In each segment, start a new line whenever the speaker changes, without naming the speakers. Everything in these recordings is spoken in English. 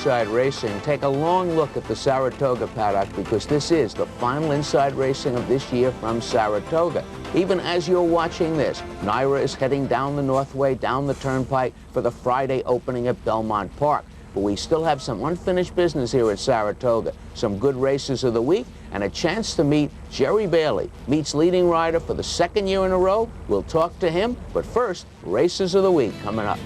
Inside Racing, take a long look at the Saratoga paddock because this is the final Inside Racing of this year from Saratoga. Even as you're watching this, Naira is heading down the Northway, down the Turnpike for the Friday opening at Belmont Park. But we still have some unfinished business here at Saratoga, some good races of the week, and a chance to meet Jerry Bailey, meets leading rider for the second year in a row. We'll talk to him, but first, races of the week coming up.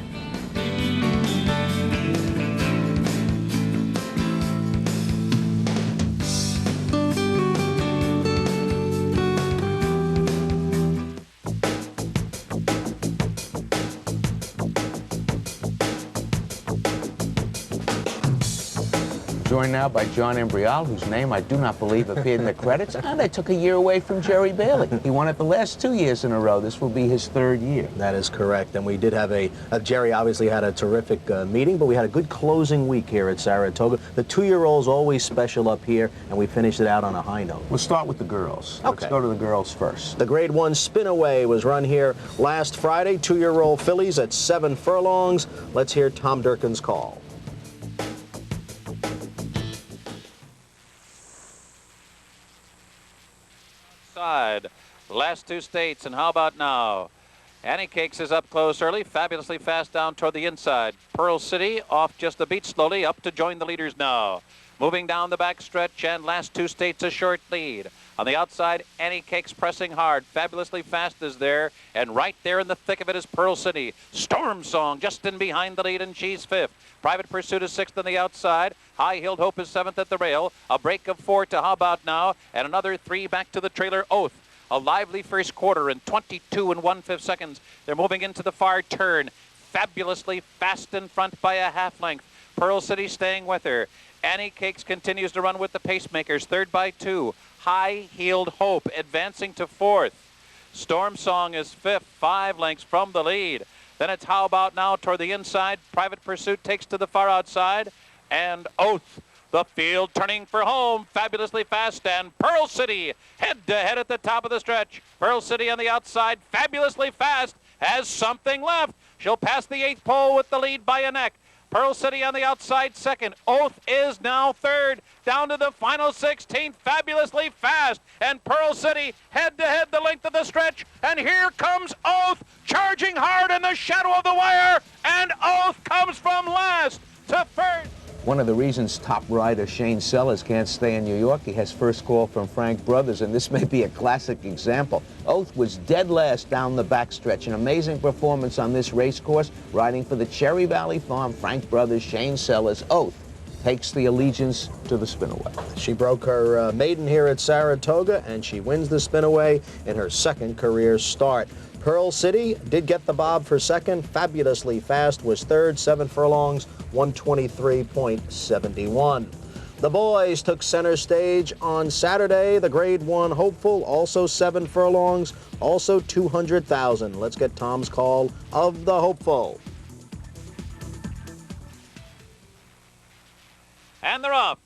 Joined now by John Imbriale, whose name I do not believe appeared in the credits, and they took a year away from Jerry Bailey. He won it the last 2 years in a row. This will be his third year.
That is correct, and we did have Jerry obviously had a terrific meeting, but we had a good closing week here at Saratoga. The two-year-old's always special up here, and we finished it out on a high note.
We'll start with the girls.
Okay.
Let's go to the girls first.
The Grade 1 Spinaway was run here last Friday. Two-year-old fillies at 7 furlongs. Let's hear Tom Durkin's call.
Last two states, and how about now? Annie Cakes is up close early, fabulously fast down toward the inside. Pearl City off just a beat slowly, up to join the leaders now. Moving down the back stretch, and last two states a short lead. On the outside, Annie Cakes pressing hard. Fabulously fast is there, and right there in the thick of it is Pearl City. Storm Song just in behind the lead, and she's fifth. Private Pursuit is sixth on the outside. High Heeled Hope is seventh at the rail. A break of 4 to How About Now, and another 3 back to the trailer Oath. A lively first quarter in 22 1/5 seconds. They're moving into the far turn. Fabulously fast in front by a half length. Pearl City staying with her. Annie Cakes continues to run with the pacemakers, third by 2. High Heeled Hope advancing to fourth. Storm Song is fifth, 5 lengths from the lead. Then it's How About Now toward the inside. Private Pursuit takes to the far outside. And Oath, the field turning for home, fabulously fast, and Pearl City head-to-head at the top of the stretch. Pearl City on the outside, fabulously fast, has something left. She'll pass the 8th pole with the lead by a neck. Pearl City on the outside second. Oath is now third. Down to the final 16th, fabulously fast. And Pearl City head-to-head the length of the stretch. And here comes Oath, charging hard in the shadow of the wire. And Oath comes from last to first.
One of the reasons top rider Shane Sellers can't stay in New York, he has first call from Frank Brothers, and this may be a classic example. Oath was dead last down the backstretch. An amazing performance on this race course, riding for the Cherry Valley Farm. Frank Brothers, Shane Sellers. Oath takes the allegiance to the Spinaway.
She broke her maiden here at Saratoga, and she wins the Spinaway in her second career start. Pearl City did get the bob for second. Fabulously fast was third, 7 furlongs, 123.71. The boys took center stage on Saturday. The Grade 1 Hopeful, also 7 furlongs, also 200,000. Let's get Tom's call of the Hopeful.
And they're off.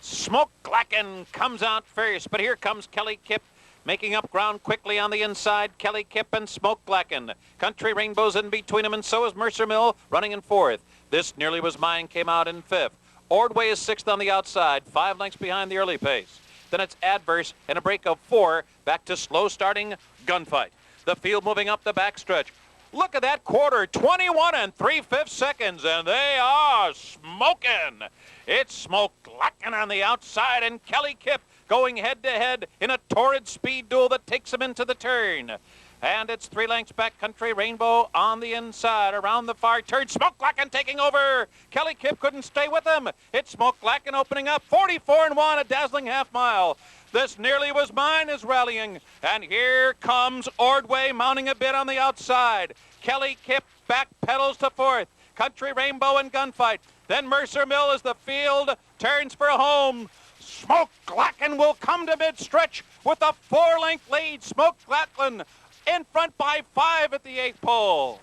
Smoke Glacken comes out first, but here comes Kelly Kipp. Making up ground quickly on the inside, Kelly Kipp and Smoke Glacken. Country Rainbow's in between them, and so is Mercer Mill, running in fourth. This Nearly Was Mine came out in fifth. Ordway is sixth on the outside, 5 lengths behind the early pace. Then it's Adverse and a break of 4, back to slow starting Gunfight. The field moving up the backstretch. Look at that quarter, 21 3/5 seconds, and they are smoking. It's Smoke Glacken on the outside, and Kelly Kipp going head-to-head in a torrid speed duel that takes him into the turn. And it's 3 lengths back, Country Rainbow on the inside, around the far turn. Smoke Glacken taking over. Kelly Kipp couldn't stay with him. It's Smoke Glacken opening up, 44 1, a dazzling half mile. This Nearly Was Mine is rallying. And here comes Ordway mounting a bit on the outside. Kelly Kipp back pedals to fourth. Country Rainbow and Gunfight. Then Mercer Mill as the field turns for home. Smoke Glacken will come to mid-stretch with a 4-length lead. Smoke Glacken in front by 5 at the 8th pole.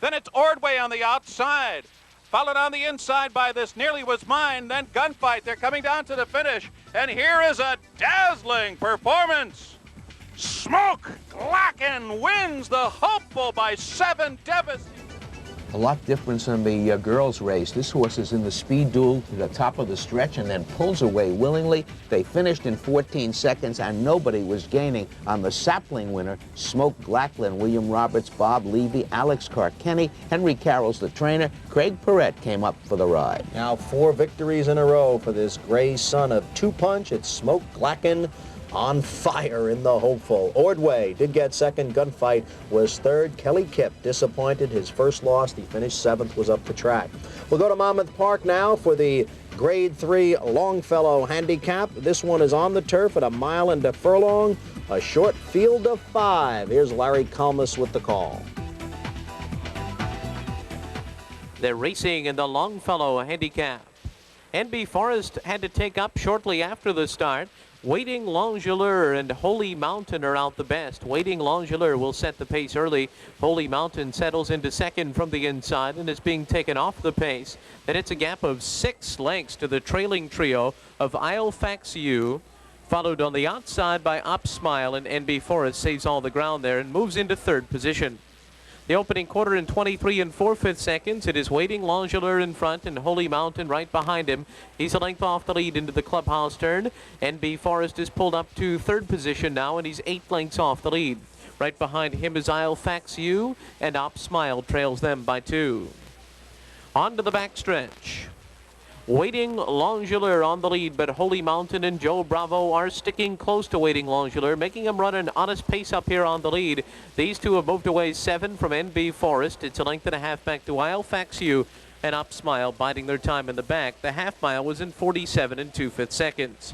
Then it's Ordway on the outside, followed on the inside by This Nearly Was Mine, then Gunfight. They're coming down to the finish, and here is a dazzling performance. Smoke Glacken wins the Hopeful by 7 devastating.
A lot different than the girls' race. This horse is in the speed duel to the top of the stretch and then pulls away willingly. They finished in 14 seconds, and nobody was gaining on the sapling winner, Smoke Glackland, William Roberts, Bob Levy, Alex Carkenny, Henry Carroll's the trainer. Craig Perrette came up for the ride.
Now 4 victories in a row for this gray son of Two Punch. It's Smoke Glackland on fire in the hopeful. Ordway did get second. Gunfight was third. Kelly Kipp disappointed. His first loss, he finished 7th, was up the track. We'll go to Monmouth Park now for the Grade 3 Longfellow Handicap. This one is on the turf at a mile and a furlong. A short field of 5. Here's Larry Kalmus with the call.
They're racing in the Longfellow Handicap. NB Forest had to take up shortly after the start. Waiting L'Angéleur and Holy Mountain are out the best. Waiting L'Angéleur will set the pace early. Holy Mountain settles into second from the inside and is being taken off the pace. Then it's a gap of 6 lengths to the trailing trio of Islefax U, followed on the outside by Op Smile, and NB Forest saves all the ground there and moves into 3rd position. The opening quarter in 23 4/5 seconds. It is Waiting L'Angéleur in front and Holy Mountain right behind him. He's a length off the lead into the clubhouse turn. NB Forest is pulled up to 3rd position now, and he's 8 lengths off the lead. Right behind him is Islefax U, and Op Smile trails them by 2. On to the backstretch. Waiting L'Angéleur on the lead, but Holy Mountain and Joe Bravo are sticking close to Waiting L'Angéleur, making him run an honest pace up here on the lead. These two have moved away 7 from NB Forest. It's a length and a half back to Islefax U, and Op Smile biding their time in the back. The half mile was in 47 2/5 seconds.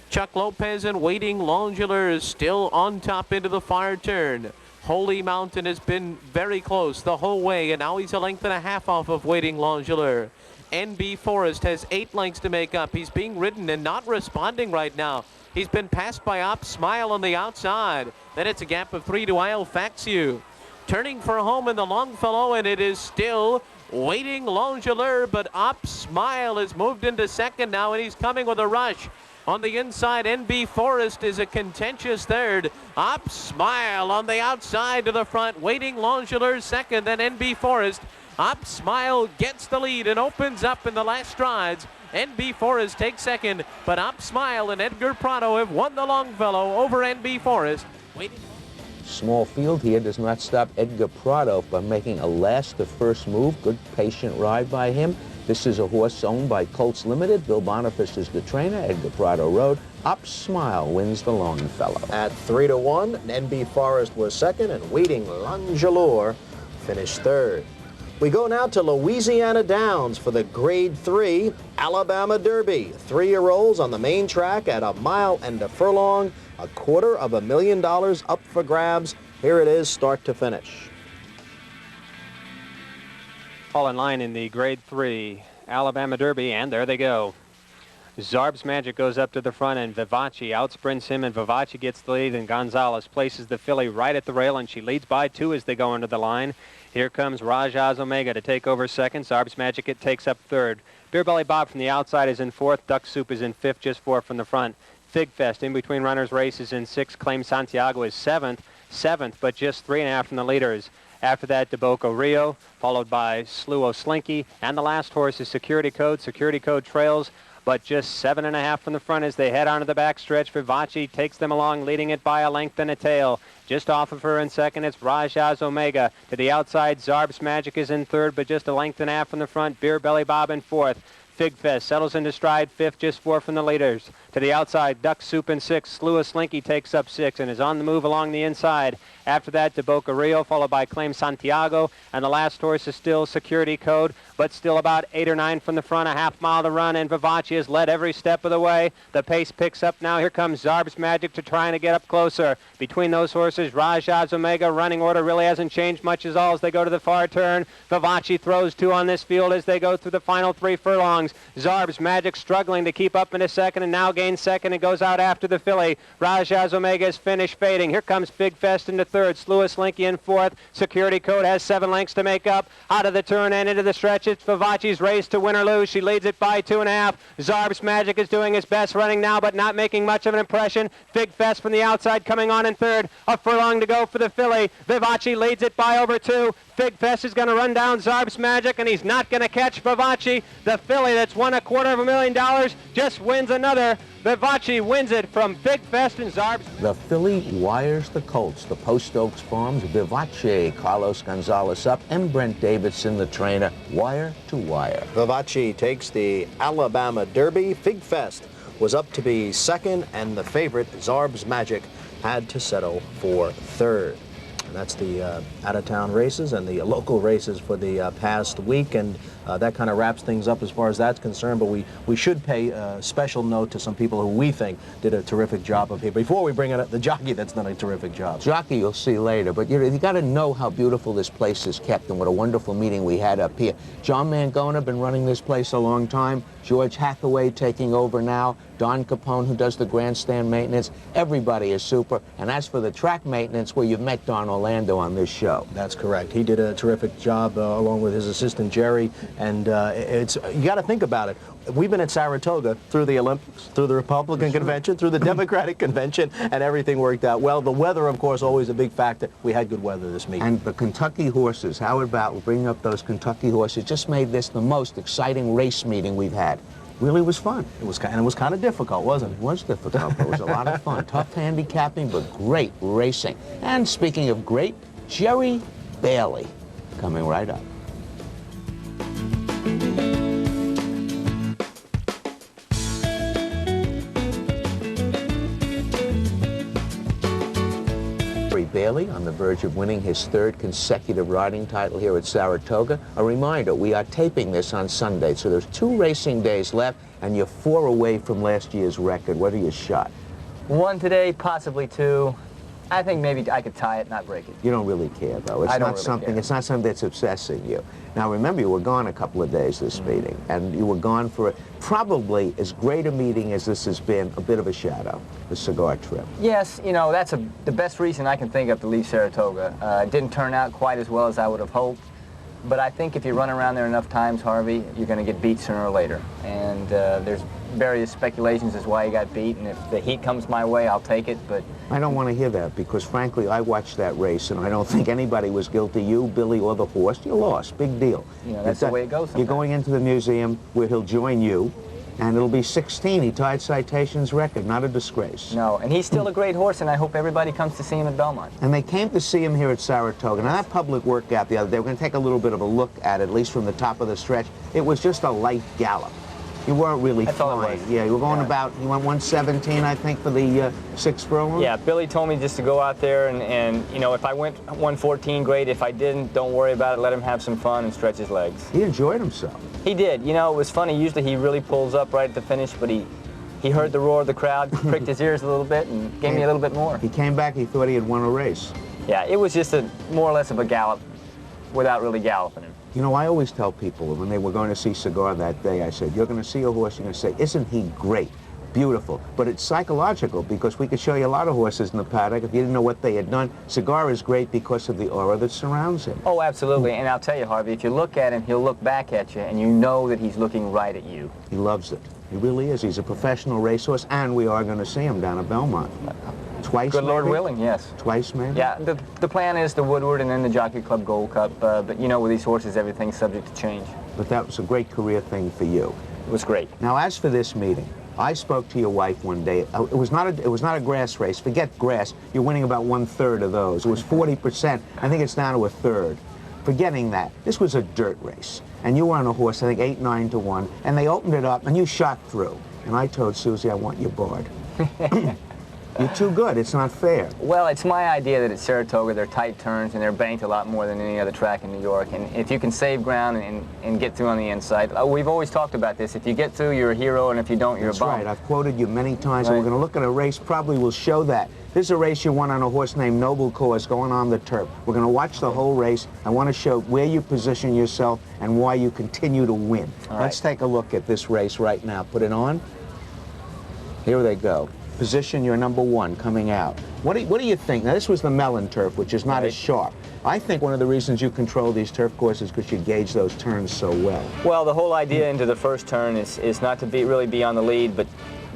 Chuck Lopez and Waiting L'Angéleur is still on top into the far turn. Holy Mountain has been very close the whole way, and now he's a length and a half off of Waiting L'Angéleur. NB Forest has 8 lengths to make up. He's being ridden and not responding right now. He's been passed by Op Smile on the outside. Then it's a gap of 3 to Islefax U. Turning for home in the Longfellow, and it is still Waiting L'Angéleur, but Op Smile has moved into second now, and he's coming with a rush. On the inside, NB Forest is a contentious 3rd. Op Smile on the outside to the front. Waiting L'Angéleur second, then NB Forest. Op Smile gets the lead and opens up in the last strides. NB Forest takes second, but Op Smile and Edgar Prado have won the Longfellow over NB Forest.
Small field here does not stop Edgar Prado from making a last to first move. Good patient ride by him. This is a horse owned by Colts Limited. Bill Boniface is the trainer. Edgar Prado rode. Op Smile wins the Longfellow.
At 3 to 1, NB Forest was second, and Waiting L'Angéleur finished 3rd. We go now to Louisiana Downs for the Grade 3 Alabama Derby. 3-year-olds on the main track at a mile and a furlong. $250,000 up for grabs. Here it is, start to finish.
All in line in the Grade 3 Alabama Derby, and there they go. Zarb's Magic goes up to the front, and Vivace outsprints him, and Vivace gets the lead, and Gonzalez places the filly right at the rail, and she leads by 2 as they go into the line. Here comes Rajah's Omega to take over second. Zarb's Magic it takes up 3rd. Beer Belly Bob from the outside is in 4th. Duck Soup is in 5th, just 4 from the front. Fig Fest in between runners race is in 6th. Claim Santiago is 7th, but just 3.5 from the leaders. After that, De Boca Rio, followed by Sluo Slinky, and the last horse is Security Code. Security Code trails, but just 7.5 from the front as they head onto the backstretch. Vivace takes them along, leading it by a length and a tail. Just off of her in second, it's Rajah's Omega. To the outside, Zarb's Magic is in 3rd, but just a length and a half from the front. Beer Belly Bob in 4th. Fig Fest settles into stride 5th, just 4 from the leaders. To the outside, Duck Soup in 6th. Sluo Slinky takes up 6th and is on the move along the inside. After that, De Boca Rio, followed by Claim Santiago, and the last horse is still Security Code, but still about 8 or 9 from the front, a half mile to run, and Vivace has led every step of the way. The pace picks up now. Here comes Zarb's Magic to trying to get up closer. Between those horses, Rajah's Omega, running order really hasn't changed much as all as they go to the far turn. Vivace throws 2 on this field as they go through the final 3 furlongs. Zarb's Magic struggling to keep up into second, and now gaining gains second and goes out after the filly. Rajaz Omega's finish fading. Here comes Big Fest into third. Sluis Linky in fourth. Security Code has 7 lengths to make up. Out of the turn and into the stretch. It's Vivaci's race to win or lose. She leads it by 2.5. Zarb's Magic is doing his best running now, but not making much of an impression. Big Fest from the outside coming on in third. A furlong to go for the filly. Vivaci leads it by over 2. Big Fest is going to run down Zarb's Magic, and he's not going to catch Vivaci. The filly that's won $250,000 just wins another. Vivaci wins it from Big Fest and Zarb's.
The filly wires the colts. The Post Oaks Farms, Vivaci, Carlos Gonzalez up, and Brent Davidson, the trainer, wire to wire.
Vivaci takes the Alabama Derby. Big Fest was up to be second, and the favorite, Zarb's Magic, had to settle for third. And that's the out-of-town races and the local races for the past week, and that kind of wraps things up as far as that's concerned. But we should pay a special note to some people who we think did a terrific job up here. Before we bring in the jockey that's done a terrific job.
Jockey you'll see later, but you got to know how beautiful this place is kept and what a wonderful meeting we had up here. John Mangona been running this place a long time. George Hathaway taking over now. Don Capone, who does the grandstand maintenance. Everybody is super. And as for the track maintenance, well, you've met Don Orlando on this show.
That's correct. He did a terrific job along with his assistant Jerry. And you got to think about it. We've been at Saratoga through the Olympics, through the Republican convention, through the Democratic convention, and everything worked out well. The weather, of course, always a big factor. We had good weather this meeting.
And the Kentucky horses, Howard Battle bringing up those Kentucky horses, just made this the most exciting race meeting we've had. Really was fun.
It was kind of difficult, wasn't it?
It was difficult, but it was a lot of fun. Tough handicapping, but great racing. And speaking of great, Jerry Bailey coming right up. Bailey on the verge of winning his 3rd consecutive riding title here at Saratoga. A reminder, we are taping this on Sunday, so there's 2 racing days left, and you're 4 away from last year's record. What are your shot?
1 today, possibly 2. I think maybe I could tie it, not break it.
You don't really care, though. It's not something. It's not something that's obsessing you. Now, remember, you were gone a couple of days this meeting, and you were gone for probably as great a meeting as this has been. A bit of a shadow, the cigar trip.
Yes, you know, that's the best reason I can think of to leave Saratoga. It didn't turn out quite as well as I would have hoped, but I think if you run around there enough times, Harvey, you're going to get beat sooner or later. And there's various speculations as why he got beat, and if the heat comes my way, I'll take it, but...
I don't want to hear that, because frankly, I watched that race, and I don't think anybody was guilty, you, Billy, or the horse. You lost. Big deal.
You know, that's the way it goes sometimes.
You're going into the museum where he'll join you, and it'll be 16. He tied Citation's record, not a disgrace.
No, and he's still a great horse, and I hope everybody comes to see him at Belmont.
And they came to see him here at Saratoga. Now, that public workout the other day, we're going to take a little bit of a look at it, at least from the top of the stretch. It was just a light gallop. You weren't really flying. Yeah, you were going about, you went 117, I think, for the 6th furlong?
Yeah, Billy told me just to go out there and, you know, if I went 114, great. If I didn't, don't worry about it. Let him have some fun and stretch his legs.
He enjoyed himself.
He did. You know, it was funny. Usually he really pulls up right at the finish, but he heard the roar of the crowd, pricked his ears a little bit, and gave me a little bit more.
He came back, he thought he had won a race.
Yeah, it was just more or less of a gallop without really galloping him.
You know, I always tell people when they were going to see Cigar that day, I said, you're going to see a horse, you're going to say, isn't he great? Beautiful. But it's psychological, because we could show you a lot of horses in the paddock. If you didn't know what they had done, Cigar is great because of the aura that surrounds him.
Oh, absolutely. And I'll tell you, Harvey, if you look at him, he'll look back at you, and you know that he's looking right at you.
He loves it. He really is. He's a professional racehorse, and we are going to see him down at Belmont. Twice,
Good Lord
maybe?
willing, yes.
Twice, maybe?
Yeah, the plan is the Woodward and then the Jockey Club Gold Cup, but you know, with these horses, everything's subject to change.
But that was a great career thing for you.
It was great.
Now, as for this meeting, I spoke to your wife one day. It was not a grass race. Forget grass. You're winning about 1/3 of those. It was 40%. I think it's down to 1/3. Forgetting that, this was a dirt race. And you were on a horse, I think 8-9 to 1, and they opened it up, and you shot through. And I told Susie, I want you barred. You're too good. It's not fair.
Well, it's my idea that at Saratoga, they're tight turns, and they're banked a lot more than any other track in New York. And if you can save ground and get through on the inside, we've always talked about this. If you get through, you're a hero, and if you don't, you're a bum.
That's right. I've quoted you many times,
Right.
and we're going to look at a race, probably will show that. This is a race you won on a horse named Noble Cause going on the turf. We're going to watch the whole race. I want to show where you position yourself and why you continue to win.
All
Let's
right.
take a look at this race right now. Put it on. Here they go. Position your number one coming out. What do you think? Now, this was the melon turf, which is not as sharp. I think one of the reasons you control these turf courses is because you gauge those turns so well.
Well, the whole idea into the first turn is not to really be on the lead, but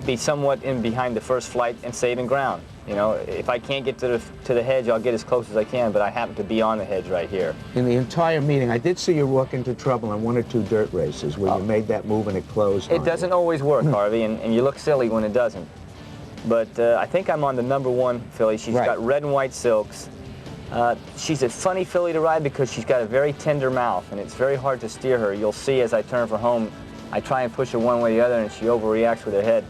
be somewhat in behind the first flight and saving ground. You know, if I can't get to the hedge, I'll get as close as I can, but I happen to be on the hedge right here.
In the entire meeting, I did see you walk into trouble on 1 or 2 dirt races where you made that move and it closed.
It doesn't always work, Harvey, and you look silly when it doesn't. But I think I'm on the number 1 filly. She's got red and white silks. She's a funny filly to ride because she's got a very tender mouth, and it's very hard to steer her. You'll see as I turn for home, I try and push her one way or the other, and she overreacts with her head.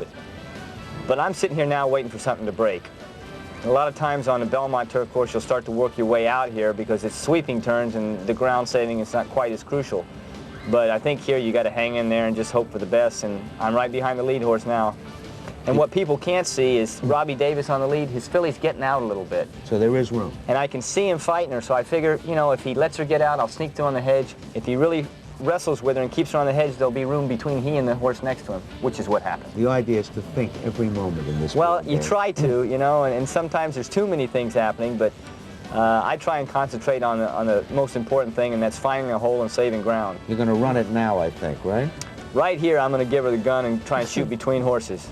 But I'm sitting here now waiting for something to break. A lot of times on the Belmont turf course, you'll start to work your way out here because it's sweeping turns and the ground saving is not quite as crucial. But I think here you got to hang in there and just hope for the best, and I'm right behind the lead horse now. And what people can't see is Robbie Davis on the lead. His filly's getting out a little bit.
So there is room.
And I can see him fighting her, so I figure, you know, if he lets her get out, I'll sneak through on the hedge. If he really wrestles with her and keeps her on the hedge, there'll be room between he and the horse next to him, which is what happened.
The idea is to think every moment in this.
Well, you try to, you know, and sometimes there's too many things happening, but I try and concentrate on the most important thing, and that's finding a hole and saving ground.
You're going to run it now, I think, right?
Right here, I'm going to give her the gun and try and shoot between horses.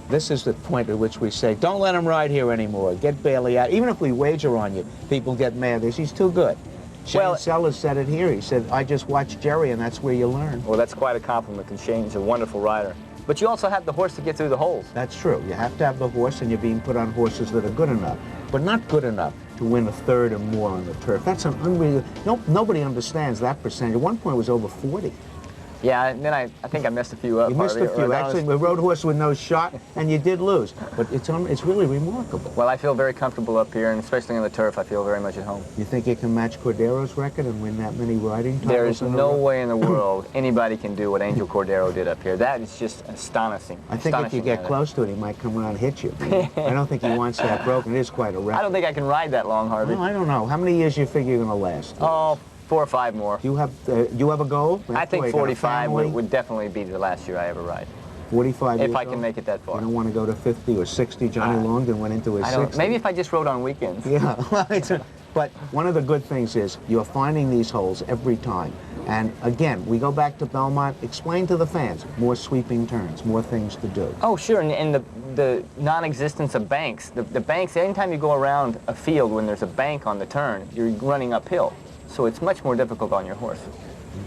This is the point at which we say, don't let him ride here anymore. Get Bailey out. Even if we wager on you, people get mad. He's too good. Shane Sellers said it here. He said, I just watched Jerry, and that's where you learn.
Well, that's quite a compliment, because Shane's a wonderful rider. But you also have the horse to get through the holes.
That's true. You have to have the horse, and you're being put on horses that are good enough, but not good enough to win a third or more on the turf. That's an unreal. Nobody understands that percentage. At one point, it was over 40.
Yeah, and then I think I messed a few up.
You missed a few. Actually, we rode horse with no shot, and you did lose. But it's really remarkable.
Well, I feel very comfortable up here, and especially on the turf, I feel very much at home.
You think you can match Cordero's record and win that many riding titles?
There is no way in the world anybody can do what Angel Cordero did up here. That is just astonishing.
I think if you get close to it, he might come around and hit you. I don't think he wants that broken. It is quite a record.
I don't think I can ride that long, Harvey.
Well, I don't know. How many years you figure you're going to last?
Oh, 4 or 5 more.
You have a goal?
I think 45 would definitely be the last year I ever ride.
45 years
If I can make it that far.
You don't want to go to 50 or 60. Johnny Longden went into his 60s.
Maybe if I just rode on weekends.
Yeah. But one of the good things is you're finding these holes every time. And again, we go back to Belmont. Explain to the fans, more sweeping turns, more things to do.
Oh, sure, and the non-existence of banks. The banks, anytime you go around a field when there's a bank on the turn, you're running uphill. So it's much more difficult on your horse.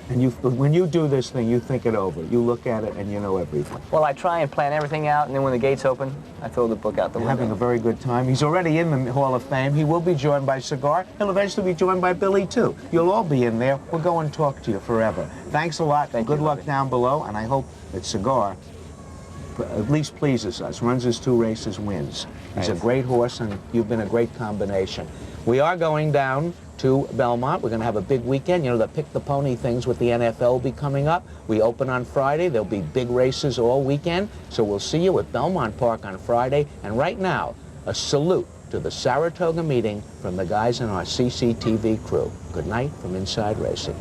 And when you do this thing, you think it over. You look at it and you know everything.
Well, I try and plan everything out, and then when the gates open, I throw the book out the window.
Having a very good time. He's already in the Hall of Fame. He will be joined by Cigar. He'll eventually be joined by Billy, too. You'll all be in there. We'll go and talk to you forever. Thanks a lot. Good luck down below, and I hope that Cigar at least pleases us, runs his 2 races, wins. He's a great horse, and you've been a great combination. We are going down to Belmont. We're going to have a big weekend. You know, the Pick the Pony things with the NFL will be coming up. We open on Friday. There'll be big races all weekend. So we'll see you at Belmont Park on Friday. And right now, a salute to the Saratoga meeting from the guys in our CCTV crew. Good night from Inside Racing.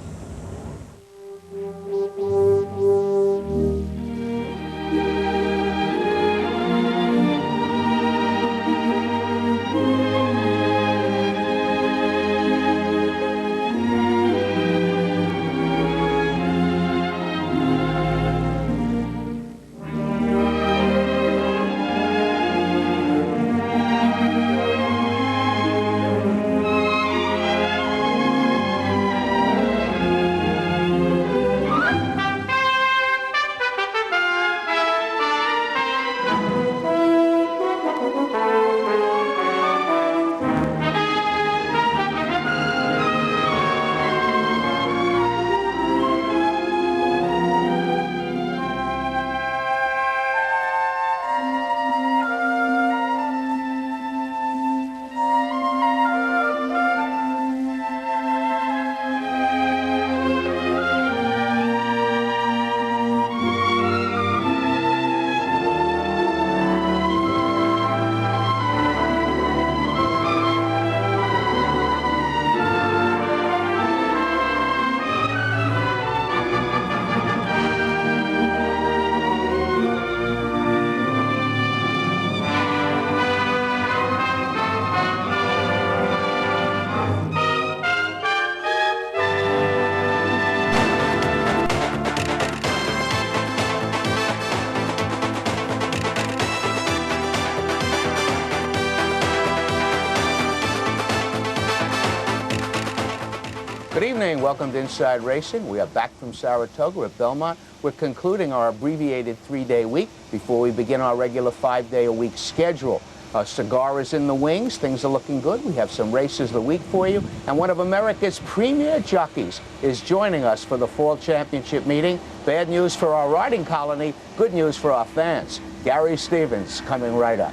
Good evening. Welcome to Inside Racing. We are back from Saratoga at Belmont. We're concluding our abbreviated 3-day week before we begin our regular 5-day-a-week schedule. A cigar is in the wings. Things are looking good. We have some races of the week for you. And one of America's premier jockeys is joining us for the Fall Championship meeting. Bad news for our riding colony, good news for our fans. Gary Stevens coming right up.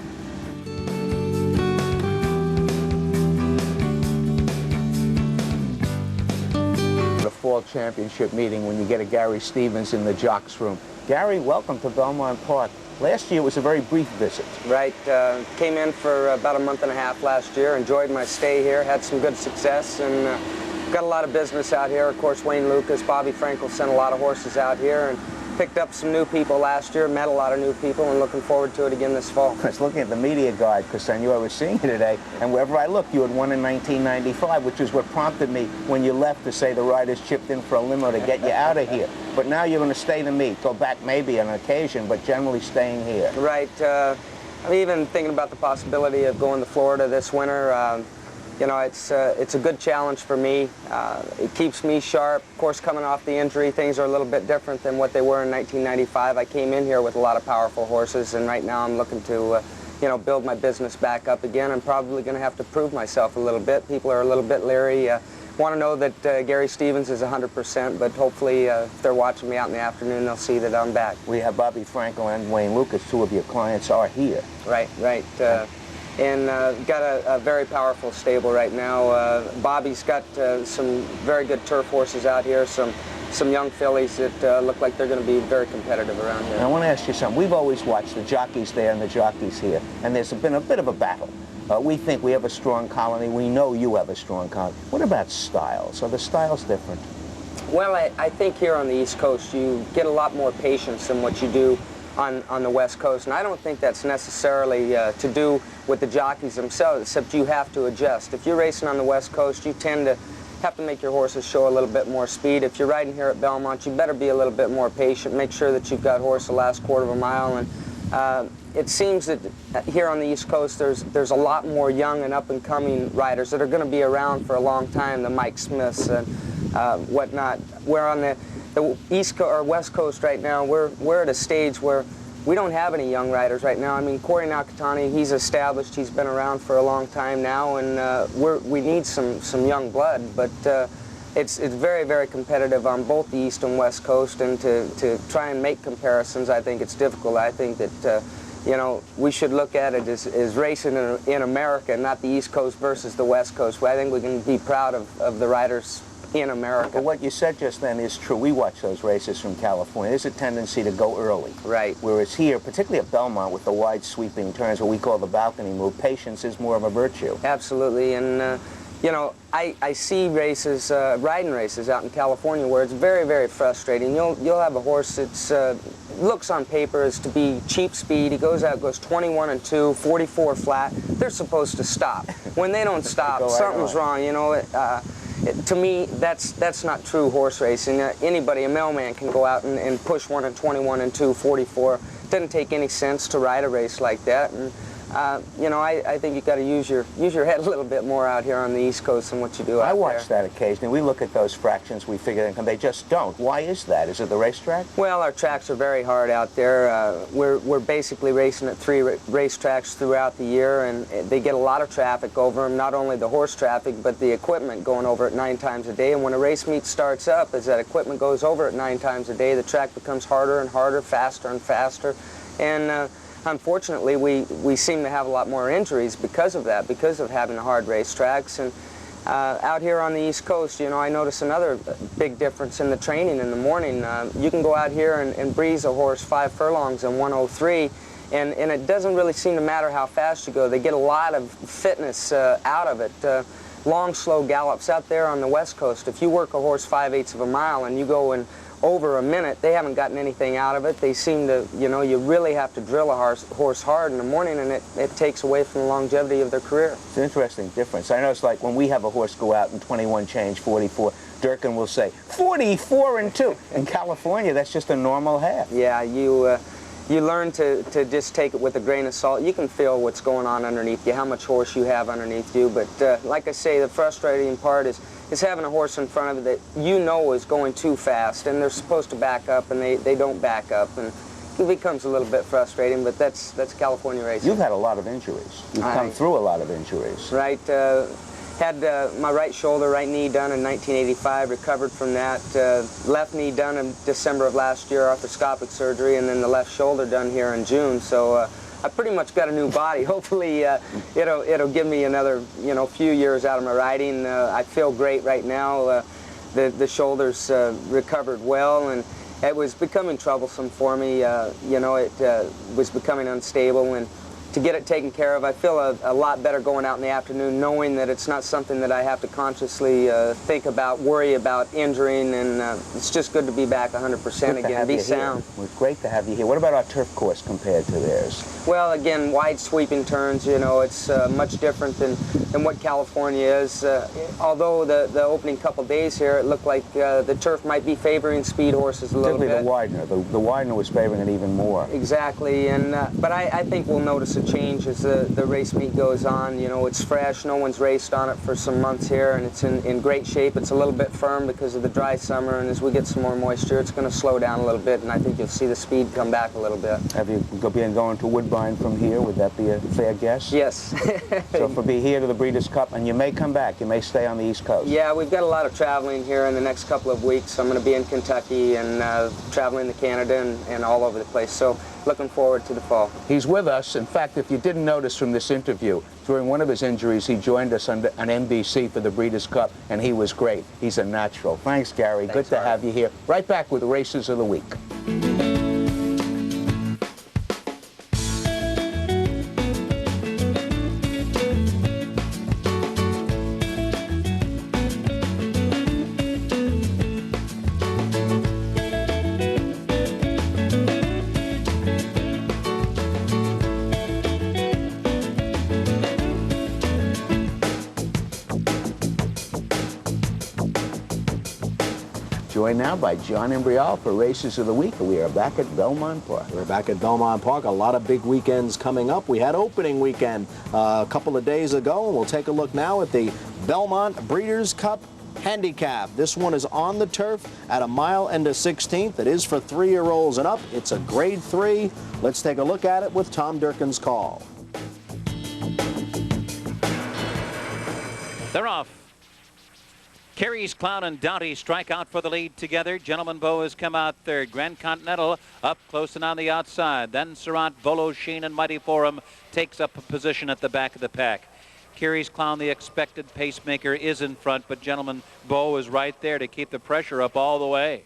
Fall Championship meeting when you get a Gary Stevens in the jocks room. Gary, welcome to Belmont Park. Last year was a very brief visit.
Right, came in for about a month and a half last year, enjoyed my stay here, had some good success, and got a lot of business out here. Of course, Wayne Lucas, Bobby Frankel sent a lot of horses out here, and picked up some new people last year, met a lot of new people, and looking forward to it again this fall.
I was looking at the media guide because I knew I was seeing you today, and wherever I looked, you had won in 1995, which is what prompted me when you left to say the riders chipped in for a limo to get you out of here. But now you're going to stay to meet, go back maybe on occasion, but generally staying here.
Right. I'm even thinking about the possibility of going to Florida this winter. You know, it's a good challenge for me. It keeps me sharp. Of course, coming off the injury, things are a little bit different than what they were in 1995. I came in here with a lot of powerful horses, and right now I'm looking to, you know, build my business back up again. I'm probably going to have to prove myself a little bit. People are a little bit leery. Want to know that Gary Stevens is 100%, but hopefully if they're watching me out in the afternoon, they'll see that I'm back.
We have Bobby Frankel and Wayne Lucas. Two of your clients are here.
Right, right. And got a very powerful stable right now. Bobby's got some very good turf horses out here, some young fillies that look like they're going to be very competitive around here.
I want to ask you something. We've always watched the jockeys there and the jockeys here, and there's been a bit of a battle. We think we have a strong colony. We know you have a strong colony. What about styles? Are the styles different?
Well, I think here on the East Coast you get a lot more patience than what you do on the West Coast, and I don't think that's necessarily to do with the jockeys themselves, except you have to adjust. If you're racing on the West Coast, you tend to have to make your horses show a little bit more speed. If you're riding here at Belmont, you better be a little bit more patient, make sure that you've got horse the last quarter of a mile, and it seems that here on the East Coast there's a lot more young and up-and-coming riders that are going to be around for a long time, the Mike Smiths and whatnot. Where on the East or West Coast right now, we're at a stage where we don't have any young riders right now. I mean, Corey Nakatani, he's established, he's been around for a long time now, and we need some young blood, but it's very, very competitive on both the East and West Coast, and to try and make comparisons, I think it's difficult. I think that you know, we should look at it as racing in America, not the East Coast versus the West Coast. I think we can be proud of the riders in America.
But what you said just then is true. We watch those races from California. There's a tendency to go early.
Right.
Whereas here, particularly at Belmont, with the wide sweeping turns, what we call the balcony move, patience is more of a virtue.
Absolutely. And you know, I see races, riding races out in California where it's very, very frustrating. You'll have a horse that's looks on paper as to be cheap speed. He goes out, goes 21 and 2, 44 flat. They're supposed to stop. When they don't stop, something's wrong. You know, to me, that's not true horse racing. Anybody, a mailman, can go out and push one and 21 and 2, 44. It doesn't take any sense to ride a race like that. And you know, I think you've got to use your head a little bit more out here on the East Coast than what you do out there.
I watch that occasionally. We look at those fractions, we figure them, they just don't. Why is that? Is it the racetrack?
Well, our tracks are very hard out there. We're basically racing at 3 racetracks throughout the year, and they get a lot of traffic over them, not only the horse traffic, but the equipment going over it 9 times a day. And when a race meet starts up, as that equipment goes over it 9 times a day, the track becomes harder and harder, faster and faster. And unfortunately, we seem to have a lot more injuries because of that, because of having hard racetracks. And out here on the East Coast, you know, I notice another big difference in the training in the morning. You can go out here and breeze a horse 5 furlongs in 1:03, and it doesn't really seem to matter how fast you go. They get a lot of fitness out of it. Long, slow gallops out there on the West Coast. If you work a horse 5/8 of a mile and you go in over a minute, they haven't gotten anything out of it. They seem to, you know, you really have to drill a horse hard in the morning, and it takes away from the longevity of their career.
It's an interesting difference. I know it's like when we have a horse go out in 21 change, 44, Durkin will say 44 and 2. In California, that's just a normal half.
Yeah, you learn to just take it with a grain of salt. You can feel what's going on underneath you, how much horse you have underneath you, but like I say, the frustrating part is is having a horse in front of it that you know is going too fast, and they're supposed to back up, and they don't back up, and it becomes a little bit frustrating, but that's California racing.
You've had a lot of injuries. You've come through a lot of injuries.
Right. Had my right shoulder, right knee done in 1985, recovered from that. Left knee done in December of last year, arthroscopic surgery, and then the left shoulder done here in June. So I pretty much got a new body. Hopefully it'll give me another few years out of my riding. I feel great right now. The shoulders recovered well, and it was becoming troublesome for me. It was becoming unstable, and to get it taken care of, I feel a lot better going out in the afternoon, knowing that it's not something that I have to consciously think about, worry about injuring, and it's just good to be back 100% again, be sound.
It's great to have you here. What about our turf course compared to theirs?
Well, again, wide sweeping turns, it's much different than what California is. Although the opening couple days here, it looked like the turf might be favoring speed horses a little bit.
Particularly the Widener. The Widener was favoring it even more.
Exactly, and but I think we'll notice a change as the race meet goes on. It's fresh. No one's raced on it for some months here, and it's in great shape. It's a little bit firm because of the dry summer, and as we get some more moisture, it's going to slow down a little bit, and I think you'll see the speed come back a little bit.
Have you been going to Woodbine from here? Would that be a fair guess?
Yes.
So for be here to the Breeders' Cup, and you may come back. You may stay on the East Coast.
Yeah, we've got a lot of traveling here in the next couple of weeks. I'm going to be in Kentucky and traveling to Canada and all over the place. So looking forward to the fall.
He's with us. In fact, if you didn't notice from this interview, during one of his injuries, he joined us on NBC for the Breeders' Cup, and he was great. He's a natural. Thanks, Gary.
Thanks,
Good to have you here. Right back with the Races of the Week. Joined now by John Imbriale for Races of the Week. We are back at Belmont Park.
We're back at Belmont Park. A lot of big weekends coming up. We had opening weekend a couple of days ago, and we'll take a look now at the Belmont Breeders' Cup Handicap. This one is on the turf at 1 mile and a 16th. It is for 3-year-olds and up. It's a grade 3. Let's take a look at it with Tom Durkin's call.
They're off. Carey's Clown and Doughty strike out for the lead together. Gentleman Beau has come out third. Grand Continental up close and on the outside. Then Surratt, Volo Sheen, and Mighty Forum takes up a position at the back of the pack. Carey's Clown, the expected pacemaker, is in front, but Gentleman Beau is right there to keep the pressure up all the way.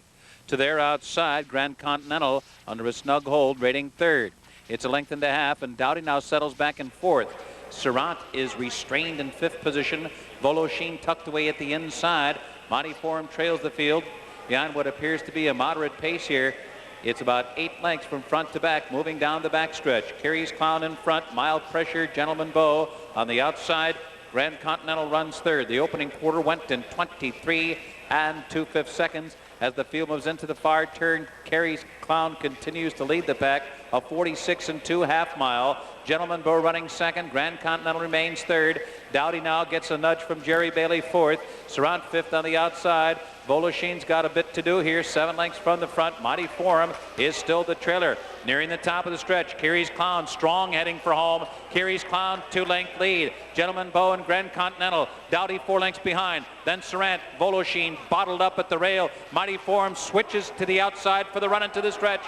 To their outside, Grand Continental under a snug hold, rating third. It's a length and a half, and Doughty now settles back in fourth. Surratt is restrained in fifth position. Volo Sheen tucked away at the inside. Mighty Forum trails the field behind what appears to be a moderate pace here. It's about 8 lengths from front to back, moving down the backstretch. Carey's Clown in front, mild pressure, Gentleman Beau on the outside. Grand Continental runs third. The opening quarter went in 23 2/5 seconds. As the field moves into the far turn, Carey's Clown continues to lead the pack, a 46 2/2 mile. Gentleman Beau running second. Grand Continental remains third. Doughty now gets a nudge from Jerry Bailey fourth. Surratt fifth on the outside. Volo Sheen's got a bit to do here. 7 lengths from the front. Mighty Forum is still the trailer. Nearing the top of the stretch, Carey's Clown strong heading for home. Carey's Clown 2-length lead. Gentleman Beau and Grand Continental. Doughty 4 lengths behind. Then Surratt, Volo Sheen bottled up at the rail. Mighty Forum switches to the outside for the run into the stretch.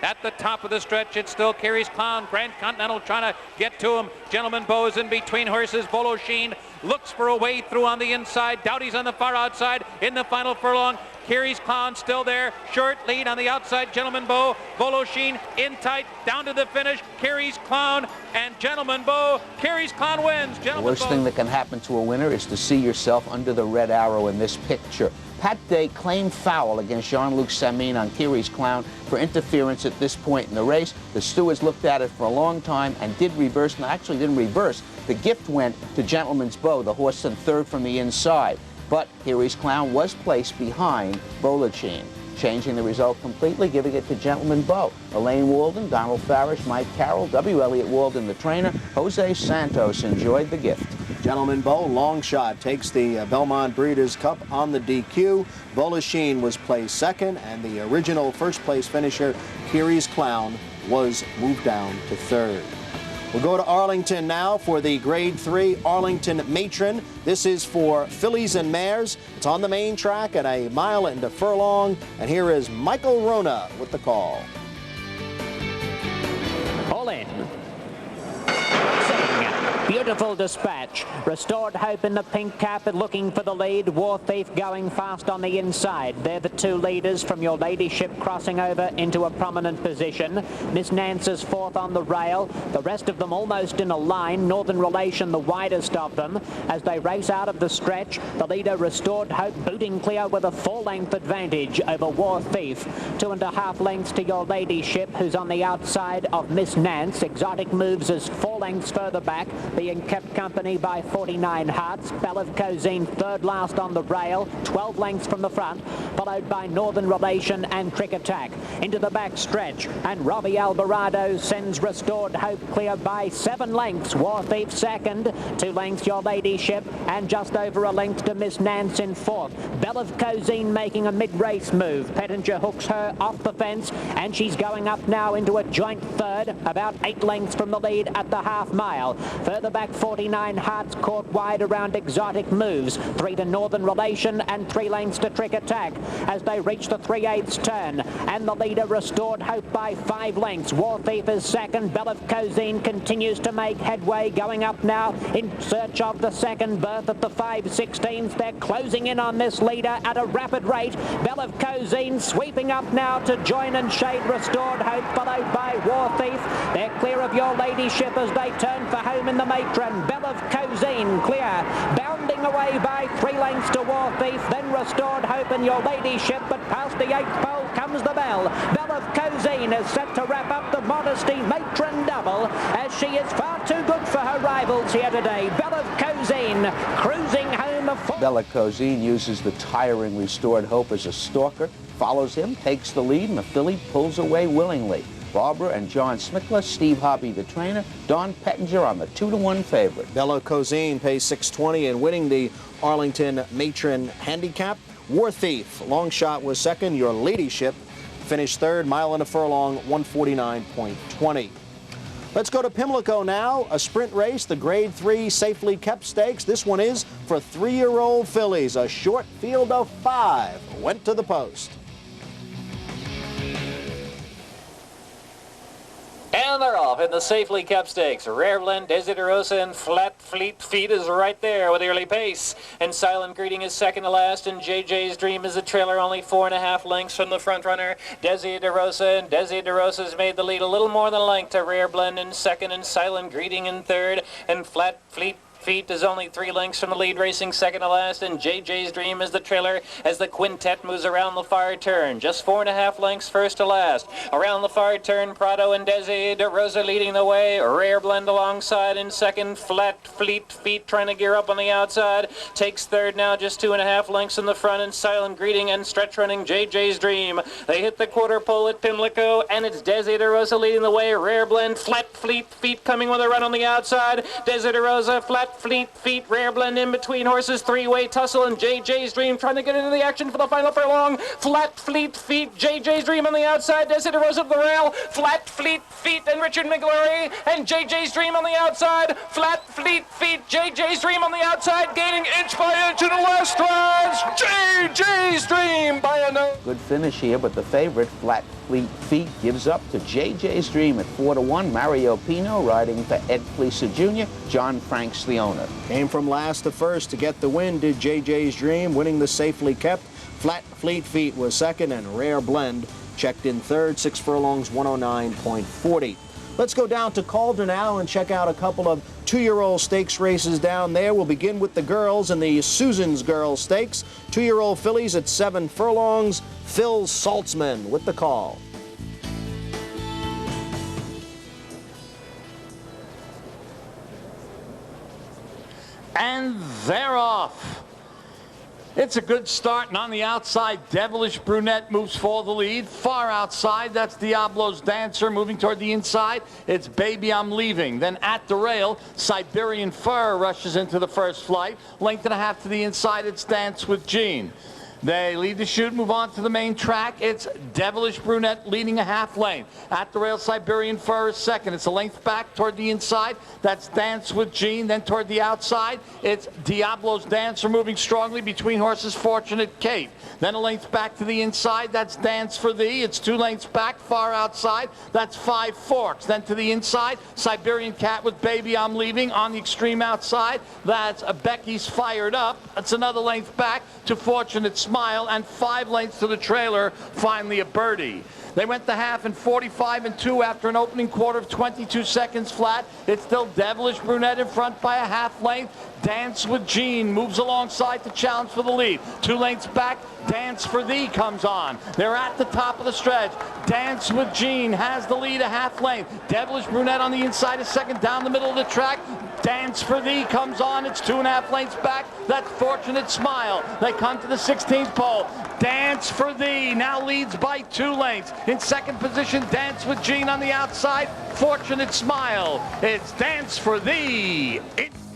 At the top of the stretch, it's still Carey's Clown. Grand Continental trying to get to him. Gentleman Beau is in between horses. Volo Sheen looks for a way through on the inside. Doughty's on the far outside in the final furlong. Carey's Clown still there. Short lead on the outside. Gentleman Beau. Volo Sheen in tight. Down to the finish. Carey's Clown and Gentleman Beau. Carey's Clown wins.
The worst thing that can happen to a winner is to see yourself under the red arrow in this picture. Pat Day claimed foul against Jean-Luc Samin on Carey's Clown for interference at this point in the race. The stewards looked at it for a long time and did reverse, and actually didn't reverse. The gift went to Gentleman's Beau, the horse in third from the inside. But Carey's Clown was placed behind Volo Sheen, changing the result completely, giving it to Gentleman Beau. Elaine Walden, Donald Farish, Mike Carroll, W. Elliott Walden, the trainer, Jose Santos enjoyed the gift.
Gentleman Bow, long shot, takes the Belmont Breeders' Cup on the DQ. Bolashine was placed second, and the original first place finisher, Kiri's Clown, was moved down to third. We'll go to Arlington now for the Grade 3 Arlington Matron. This is for fillies and mares. It's on the main track at a mile and a furlong. And here is Michael Rona with the call.
All in. Beautiful Dispatch. Restored Hope in the pink cap and looking for the lead. War Thief going fast on the inside. They're the two leaders from your ladyship crossing over into a prominent position. Miss Nance's fourth on the rail. The rest of them almost in a line. Northern Relation the widest of them. As they race out of the stretch, the leader Restored Hope booting clear with a 4-length advantage over War Thief. 2.5 lengths to your ladyship, who's on the outside of Miss Nance. Exotic Moves is 4 lengths further back, being kept company by 49 Hearts. Belle of Cosine third last on the rail, 12 lengths from the front, followed by Northern Relation and Trick Attack. Into the back stretch, and Robbie Alvarado sends Restored Hope clear by 7 lengths. War Thief second, 2 lengths your ladyship, and just over a length to Miss Nance in fourth. Belle of Cosine making a mid-race move. Pettinger hooks her off the fence, and she's going up now into a joint third, about 8 lengths from the lead at the half mile. Further back, 49 Hearts caught wide around Exotic Moves. 3 to Northern Relation and 3 lengths to Trick Attack as they reach the 3/8 turn. And the leader Restored Hope by 5 lengths. War Thief is second. Belle of Cosine continues to make headway, going up now in search of the second berth at the 5/16. They're closing in on this leader at a rapid rate. Belle of Cosine sweeping up now to join and shade Restored Hope, followed by War Thief. They're clear of your ladyship as they turn for home in the matron. Belle of Cosine clear, bounding away by 3 lengths to War Thief, then Restored Hope and your ladyship, but past the 8th pole comes the bell. Belle of Cosine is set to wrap up the Modesty Matron double, as she is far too good for her rivals here today. Belle of Cosine cruising home of 4.
Belle of Cosine uses the tiring Restored Hope as a stalker, follows him, takes the lead, and the filly pulls away willingly. Barbara and John Smickler, Steve Harvey the trainer, Don Pettinger on the 2-to-1 favorite.
Belle of Cosine pays $6.20 in winning the Arlington Matron Handicap. War Thief, long shot, was second. Your ladyship finished third, mile and a furlong, 149.20. Let's go to Pimlico now, a sprint race, the Grade 3 Safely Kept Stakes. This one is for 3-year-old fillies. A short field of 5 went to the post.
And they're off in the Safely Kept Stakes. Rare Blend, Desiderosa, and Flat Fleet Feet is right there with the early pace. And Silent Greeting is second to last, and JJ's Dream is the trailer, only 4.5 lengths from the front runner. Desiderosa, and Desiderosa's made the lead a little more than a length to Rare Blend in second, and Silent Greeting in third, and Flat Fleet Feet is only 3 lengths from the lead, racing second to last, and JJ's Dream is the trailer as the quintet moves around the far turn. Just 4.5 lengths first to last. Around the far turn, Prado and Desiderosa leading the way. Rare Blend alongside in second. Flat Fleet Feet trying to gear up on the outside. Takes third now, just 2.5 lengths in the front, and Silent Greeting and stretch running JJ's Dream. They hit the quarter pole at Pimlico, and it's Desiderosa leading the way. Rare Blend, Flat Fleet Feet coming with a run on the outside. Desiderosa, Flat Fleet Feet, Rare Blend in between horses, 3-way tussle, and JJ's Dream trying to get into the action for the final furlong. Flat Fleet Feet, JJ's Dream on the outside, Desiderosa to the rail, Flat Fleet Feet and Richard McGlory, and JJ's Dream on the outside, Flat Fleet Feet, JJ's Dream on the outside, gaining inch by inch in the last strides, JJ's Dream by a no.
Good finish here, but the favorite, Flat Fleet Feet, gives up to JJ's Dream at 4-to-1. Mario Pino riding for Ed Fleecer Jr., John Franks the owner.
Came from last to first to get the win, did JJ's Dream, winning the Safely Kept. Flat Fleet Feet was second, and Rare Blend checked in third, 6 furlongs, 109.40. Let's go down to Calder now and check out a couple of 2-year-old stakes races down there. We'll begin with the girls in the Susan's Girls Stakes. 2-year-old fillies at 7 furlongs. Phil Saltzman with the call.
And they're off. It's a good start, and on the outside, Devilish Brunette moves for the lead. Far outside, that's Diablo's Dancer moving toward the inside. It's Baby I'm Leaving. Then at the rail, Siberian Fur rushes into the first flight. Length and a half to the inside, it's Dance with Jean. They leave the chute, move on to the main track. It's Devilish Brunette leading a half lane. At the rail, Siberian Fur is second. It's a length back toward the inside. That's Dance with Jean. Then toward the outside, it's Diablo's Dancer moving strongly between horses Fortunate Kate. Then a length back to the inside. That's Dance for Thee. It's 2 lengths back, far outside. That's Five Forks. Then to the inside, Siberian Cat with Baby I'm Leaving. On the extreme outside, that's Becky's Fired Up. That's another length back to Fortunate Smile, and 5 lengths to the trailer, finally a birdie. They went the half in 45 and 2 after an opening quarter of 22 seconds flat. It's still Devilish Brunette in front by a half length. Dance with Jean moves alongside to challenge for the lead. 2 lengths back, Dance for Thee comes on. They're at the top of the stretch. Dance with Jean has the lead a half length. Devilish Brunette on the inside is second down the middle of the track. Dance for Thee comes on. It's 2.5 lengths back. That's Fortunate Smile. They come to the 16th pole. Dance for Thee now leads by 2 lengths. In second position, Dance with Jean on the outside. Fortunate Smile. It's Dance for Thee.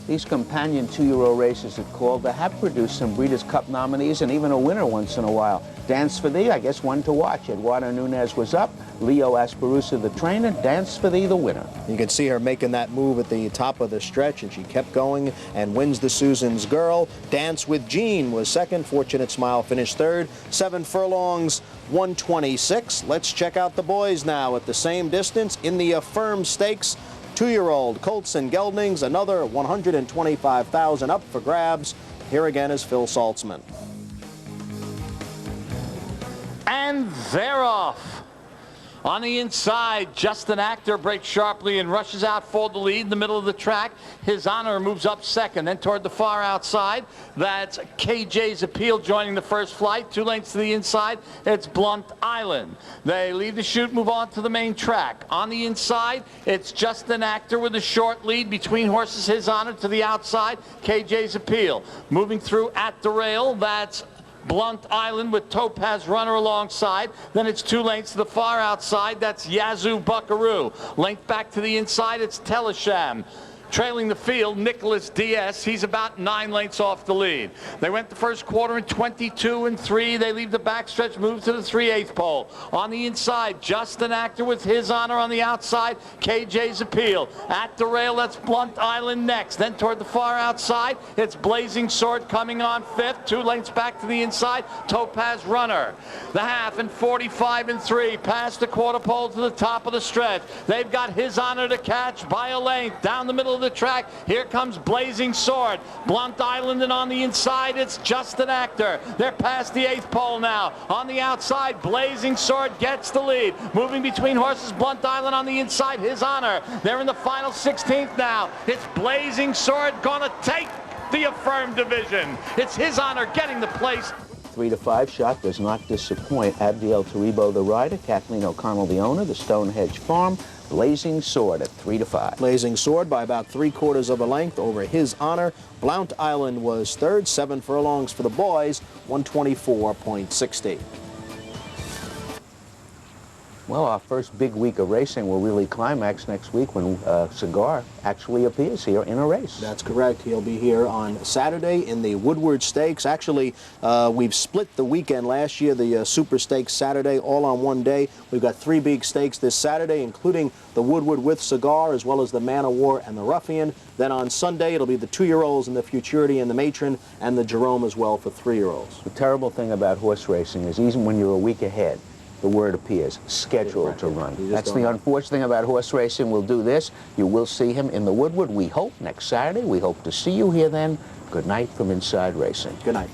These companion 2-year-old races at Calder have produced some Breeders' Cup nominees and even a winner once in a while. Dance for Thee, I guess one to watch. Eduardo Nunez was up. Leo Asperusa, the trainer. Dance for Thee, the winner.
You can see her making that move at the top of the stretch, and she kept going and wins the Susan's Girl. Dance with Jean was second. Fortunate Smile finished third. 7 furlongs, 126. Let's check out the boys now at the same distance in the Affirm Stakes. 2-year-old Colts and Geldings, another $125,000 up for grabs. Here again is Phil Saltzman.
And they're off. On the inside, Justin Actor breaks sharply and rushes out for the lead in the middle of the track. His Honor moves up second. Then toward the far outside, that's KJ's Appeal joining the first flight. 2 lengths to the inside, it's Blunt Island. They leave the chute, move on to the main track. On the inside, it's Justin Actor with a short lead between horses His Honor to the outside, KJ's Appeal. Moving through at the rail, that's Blunt Island with Topaz Runner alongside. Then it's 2 lengths to the far outside. That's Yazoo Buckaroo. Length back to the inside, it's Telesham. Trailing the field, Nicholas Diaz. He's about 9 lengths off the lead. They went the first quarter in 22 and 3. They leave the backstretch, move to the 3/8 pole. On the inside, Justin Actor with His Honor on the outside. KJ's Appeal. At the rail, that's Blunt Island next. Then toward the far outside, it's Blazing Sword coming on 5th. 2 lengths back to the inside, Topaz Runner. The half in 45 and 3. Past the quarter pole to the top of the stretch. They've got His Honor to catch by a length. Down the middle of the track, here comes Blazing Sword. Blunt Island, and on the inside, it's Justin Actor. They're past the 8th pole now. On the outside, Blazing Sword gets the lead. Moving between horses, Blunt Island on the inside, His Honor. They're in the final 16th now. It's Blazing Sword gonna take the Affirm division. It's His Honor getting the place.
3 to 5 shot does not disappoint. Abdiel Taribo, the rider. Kathleen O'Connell, the owner. The Stonehenge Farm. Blazing Sword at 3 to 5.
Blazing Sword by about 3/4 of a length over His Honor. Blount Island was third. 7 furlongs for the boys. 124.60.
Well, our first big week of racing will really climax next week when Cigar actually appears here in a race.
That's correct. He'll be here on Saturday in the Woodward Stakes. Actually, we've split the weekend last year, the Super Stakes Saturday, all on one day. We've got 3 big stakes this Saturday, including the Woodward with Cigar, as well as the Man of War and the Ruffian. Then on Sunday, it'll be the 2-year-olds and the Futurity and the Matron, and the Jerome as well for 3-year-olds.
The terrible thing about horse racing is even when you're a week ahead, the word appears, scheduled to run. That's the unfortunate thing about horse racing. We'll do this. You will see him in the Woodward, we hope, next Saturday. We hope to see you here then. Good night from Inside Racing.
Good night.